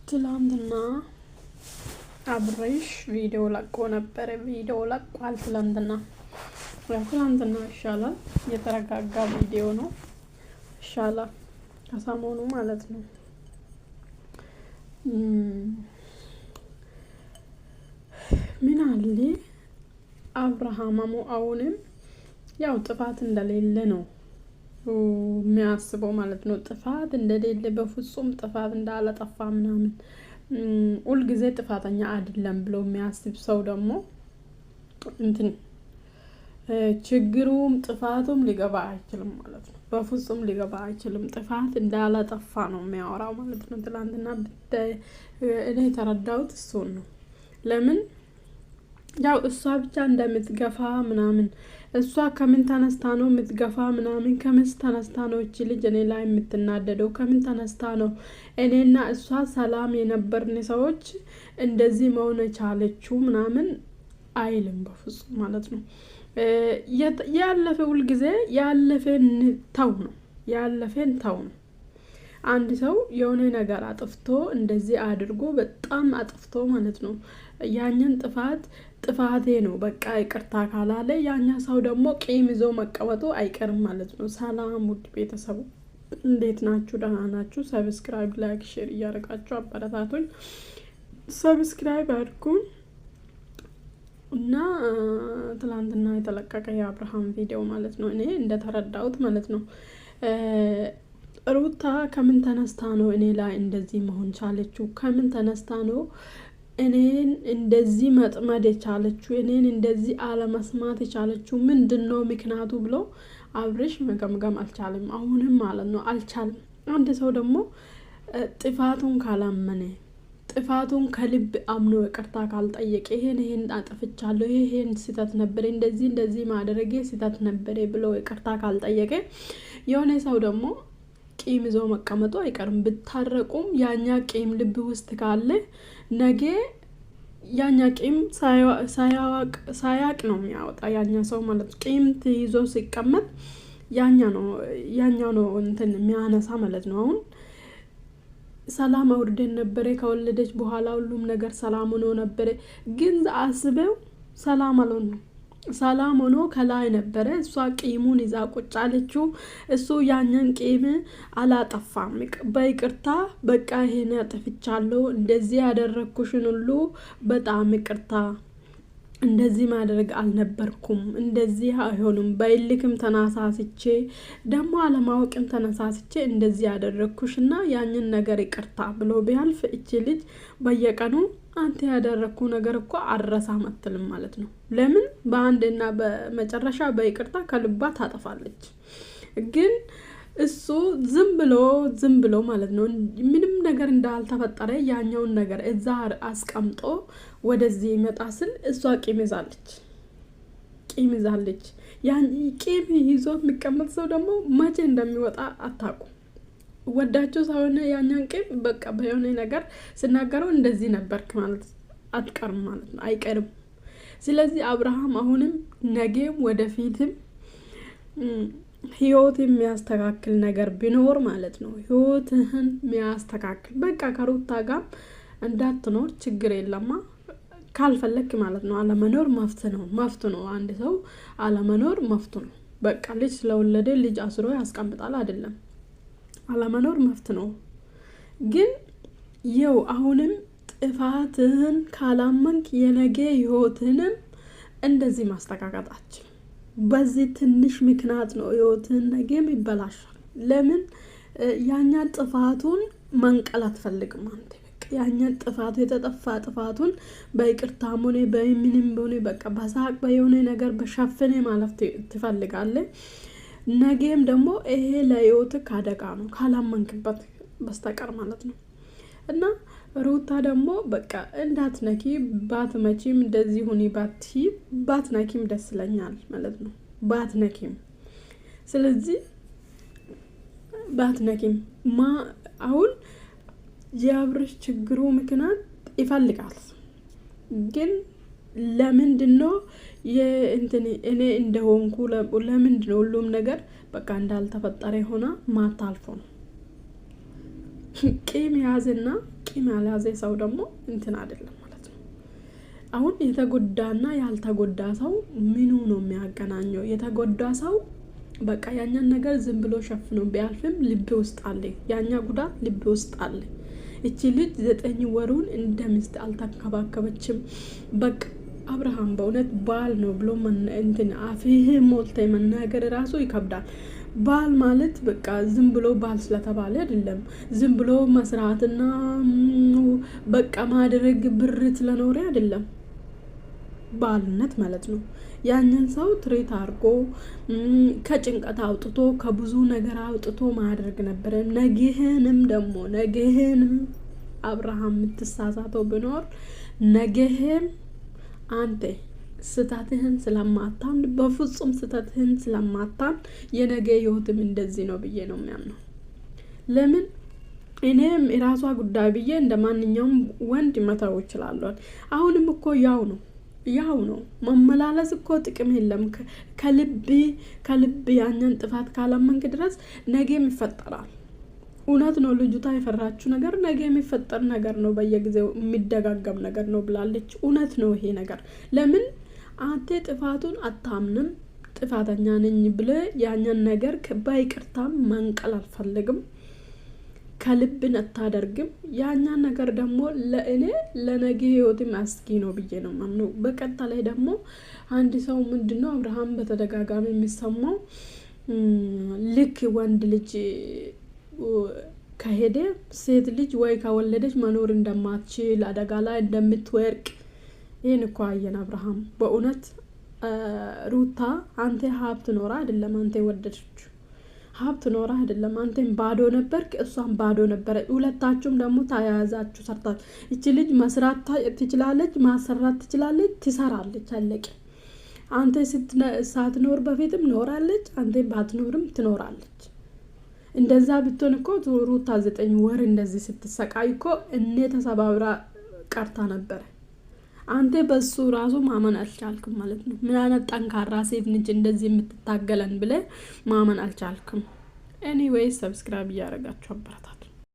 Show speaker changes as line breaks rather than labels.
ትላንትና አብሬሽ ቪዲዮ ለቆ ነበረ። ቪዲዮ ለቋል ትላንትና። ያው ትላንትና ይሻላል፣ የተረጋጋ ቪዲዮ ነው። ይሻላል ከሰሞኑ ማለት ነው። ምን አለ አብርሃም አሁንም ያው ጥፋት እንደሌለ ነው የሚያስበው ማለት ነው። ጥፋት እንደሌለ በፍጹም ጥፋት እንዳላጠፋ ምናምን ሁል ጊዜ ጥፋተኛ አይደለም ብሎ የሚያስብ ሰው ደግሞ እንትን ችግሩም ጥፋቱም ሊገባ አይችልም ማለት ነው። በፍጹም ሊገባ አይችልም። ጥፋት እንዳላጠፋ ነው የሚያወራው ማለት ነው። ትላንትና እኔ የተረዳሁት እሱን ነው። ለምን ያው እሷ ብቻ እንደምትገፋ ምናምን እሷ ከምን ተነስታ ነው የምትገፋ ምናምን ከምን ተነስታ ነው እቺ ልጅ እኔ ላይ የምትናደደው ከምን ተነስታ ነው እኔና እሷ ሰላም የነበርን ሰዎች እንደዚህ መሆን የቻለችው ምናምን አይልም በፍጹም ማለት ነው። ያለፈ ሁል ጊዜ ያለፈን ተው ነው ያለፈን ተው ነው። አንድ ሰው የሆነ ነገር አጥፍቶ እንደዚህ አድርጎ በጣም አጥፍቶ ማለት ነው ያኛን ጥፋቴ ነው በቃ ይቅርታ ካላለ ያኛ ሰው ደግሞ ቂም ይዞ መቀመጡ አይቀርም ማለት ነው። ሰላም ውድ ቤተሰቡ እንዴት ናችሁ? ደህና ናችሁ? ሰብስክራይብ፣ ላይክ፣ ሼር እያደረጋችሁ አበረታቱኝ። ሰብስክራይብ አድርጉ እና ትላንትና የተለቀቀ የአብርሃም ቪዲዮ ማለት ነው እኔ እንደተረዳሁት ማለት ነው ሩታ ከምን ተነስታ ነው እኔ ላይ እንደዚህ መሆን ቻለችው? ከምን ተነስታ ነው እኔን እንደዚህ መጥመድ የቻለችው? እኔን እንደዚህ አለመስማት የቻለችው ምንድነው ምክንያቱ ብሎ አብርሽ መገምገም አልቻለም። አሁንም ማለት ነው አልቻለም። አንድ ሰው ደግሞ ጥፋቱን ካላመነ ጥፋቱን ከልብ አምኖ ይቅርታ ካልጠየቀ ይሄን አጥፍቻለሁ፣ ይሄን ስህተት ነበር፣ እንደዚህ ማድረጌ ስህተት ነበር ብሎ ይቅርታ ካልጠየቀ የሆነ ሰው ደግሞ ቂም ይዞ መቀመጡ አይቀርም። ብታረቁም ያኛ ቂም ልብ ውስጥ ካለ ነገ ያኛ ቂም ሳያቅ ነው የሚያወጣ ያኛ ሰው ማለት ቂም ይዞ ሲቀመጥ ያኛው ነው እንትን የሚያነሳ ማለት ነው። አሁን ሰላም አውርደን ነበረ ከወለደች በኋላ ሁሉም ነገር ሰላም ሆኖ ነበረ። ግን አስበው ሰላም አልሆነም። ሰላም ሆኖ ከላይ ነበረ። እሷ ቂሙን ይዛ ቁጭ አለችው። እሱ ያኛን ቂም አላጠፋም። በይቅርታ በቃ ይሄን አጥፍቻለሁ፣ እንደዚህ ያደረኩሽን ሁሉ በጣም ይቅርታ፣ እንደዚህ ማድረግ አልነበርኩም፣ እንደዚህ አይሆንም፣ በይልክም ተነሳስቼ ደግሞ አለማወቅም ተነሳስቼ እንደዚህ ያደረኩሽና ያንን ነገር ይቅርታ ብሎ ቢያልፍ እቺ ልጅ በየቀኑ አንተ ያደረኩ ነገር እኮ አረሳም አትልም ማለት ነው። ለምን በአንድና በመጨረሻ በይቅርታ ከልባ ታጠፋለች። ግን እሱ ዝም ብሎ ማለት ነው ምንም ነገር እንዳልተፈጠረ ያኛውን ነገር እዛ አስቀምጦ ወደዚህ ይመጣ ስል እሷ ቂም ይዛለች። ያን ቂም ይዞ የሚቀመጥ ሰው ደግሞ መቼ እንደሚወጣ አታውቁም። ወዳችሁ ሳይሆን ያኛን ቂም በቃ በየሆነ ነገር ስናገረው እንደዚህ ነበርክ ማለት አትቀርም ማለት ነው፣ አይቀርም። ስለዚህ አብርሃም አሁንም ነገም ወደፊትም ህይወት የሚያስተካክል ነገር ቢኖር ማለት ነው ህይወትህን የሚያስተካክል በቃ ከሩታ ጋር እንዳትኖር ችግር የለማ ካልፈለክ ማለት ነው። አለመኖር መፍት ነው። አንድ ሰው አለመኖር መፍት ነው። በቃ ልጅ ስለወለደ ልጅ አስሮ ያስቀምጣል አይደለም። አለመኖር መፍት ነው። ግን ይው አሁንም ጥፋትህን ካላመንክ የነገ ህይወትህንም እንደዚህ ማስተካከታችን በዚህ ትንሽ ምክንያት ነው ህይወትህን ነገም ይበላሻል። ለምን ያኛ ጥፋቱን መንቀል አትፈልግም አንተ። በቃ ያኛ ጥፋቱ የተጠፋ ጥፋቱን በይቅርታም ሆነ በምንም ሆነ በቃ በሳቅ በየሆነ ነገር በሸፍኔ ማለፍ ትፈልጋለህ። ነገም ደግሞ ይሄ ለህይወትህ አደጋ ነው ካላመንክበት በስተቀር ማለት ነው። እና ሩታ ደግሞ በቃ እንዳትነኪ ባትመጪም እንደዚህ ሁኒ ባትነኪም ደስ ይለኛል ማለት ነው። ባትነኪም ስለዚህ ባትነኪም አሁን የአብርሽ ችግሩ ምክንያት ይፈልጋል። ግን ለምንድነው እኔ እንደሆንኩ ለምንድነው ሁሉም ነገር በቃ እንዳልተፈጠረ ሆና ማታልፎ ነው። ቂም ያዘና ቂም ያልያዘ ሰው ደግሞ እንትን አይደለም ማለት ነው። አሁን የተጎዳና ያልተጎዳ ሰው ምኑ ነው የሚያገናኘው? የተጎዳ ሰው በቃ ያኛን ነገር ዝም ብሎ ሸፍኖ ቢያልፍም ልብ ውስጥ አለ፣ ያኛ ጉዳት ልብ ውስጥ አለ። እቺ ልጅ 9 ወሩን እንደ ሚስት አልተንከባከበችም። በቃ አብርሃም በእውነት ባል ነው ብሎ እንትን አፍህ ሞልተ መናገር ራሱ ይከብዳል። ባል ማለት በቃ ዝም ብሎ ባል ስለተባለ አይደለም። ዝም ብሎ መስራትና በቃ ማድረግ ብር ስለኖረ አይደለም ባልነት ማለት ነው። ያንን ሰው ትሬት አድርጎ ከጭንቀት አውጥቶ ከብዙ ነገር አውጥቶ ማድረግ ነበረ። ነገህንም አብርሃም የምትሳሳተው ቢኖር ነገህም አንተ ስተትህን ስለማታም በፍጹም ስተትህን ስለማታም የነገ ህይወትም እንደዚህ ነው ብዬ ነው የሚያምነው። ለምን እኔም የራሷ ጉዳይ ብዬ እንደማንኛውም ወንድ መተው ይችላል። አሁንም እኮ ያው ነው መመላለስ እኮ ጥቅም የለም። ከልብ ያኛን ጥፋት ካላመንክ ድረስ ነገም ይፈጠራል። እውነት ነው። ልጅቷ የፈራችው ነገር ነገ የሚፈጠር ነገር ነው፣ በየጊዜው የሚደጋገም ነገር ነው ብላለች። እውነት ነው ይሄ ነገር። ለምን አንተ ጥፋቱን አታምንም? ጥፋተኛ ነኝ ብለህ ያኛን ነገር በይቅርታ መንቀል አልፈልግም፣ ከልብን አታደርግም። ያኛን ነገር ደግሞ ለነገ ህይወትም አስጊ ነው ብዬ ነው ማምነው። በቀጣይ ደግሞ አንድ ሰው ምንድነው አብርሃም በተደጋጋሚ የሚሰማው ልክ ወንድ ልጅ ከሄደ ሴት ልጅ ወይ ከወለደች መኖር እንደማትችል አደጋ ላይ እንደምትወርቅ ይሄን እኮ አየን አብርሃም። በእውነት ሩታ አንተ ሀብት ኖራ አይደለም አንተ ወደደችው፣ ሀብት ኖራ አይደለም አንተም ባዶ ነበርክ፣ እሷም ባዶ ነበረ። ሁለታችሁም ደግሞ ተያያዛችሁ ሰርታችሁ። እቺ ልጅ መስራት ትችላለች፣ ማሰራት ትችላለች፣ ትሰራለች፣ አለቀ። አንተ ሳትኖር በፊትም ኖራለች፣ አንተ ባትኖርም ትኖራለች። እንደዛ ብትሆን እኮ ሩታ 9 ወር እንደዚህ ስትሰቃይ እኮ ተሰባብራ ቀርታ ነበረ። አንተ በሱ ራሱ ማመን አልቻልክም ማለት ነው። ምን አይነት ጠንካራ ሴት ነች እንደዚህ የምትታገለን ብለ ማመን አልቻልክም። ኤኒዌይስ ሰብስክራይብ እያደረጋችሁ አበረታቱ።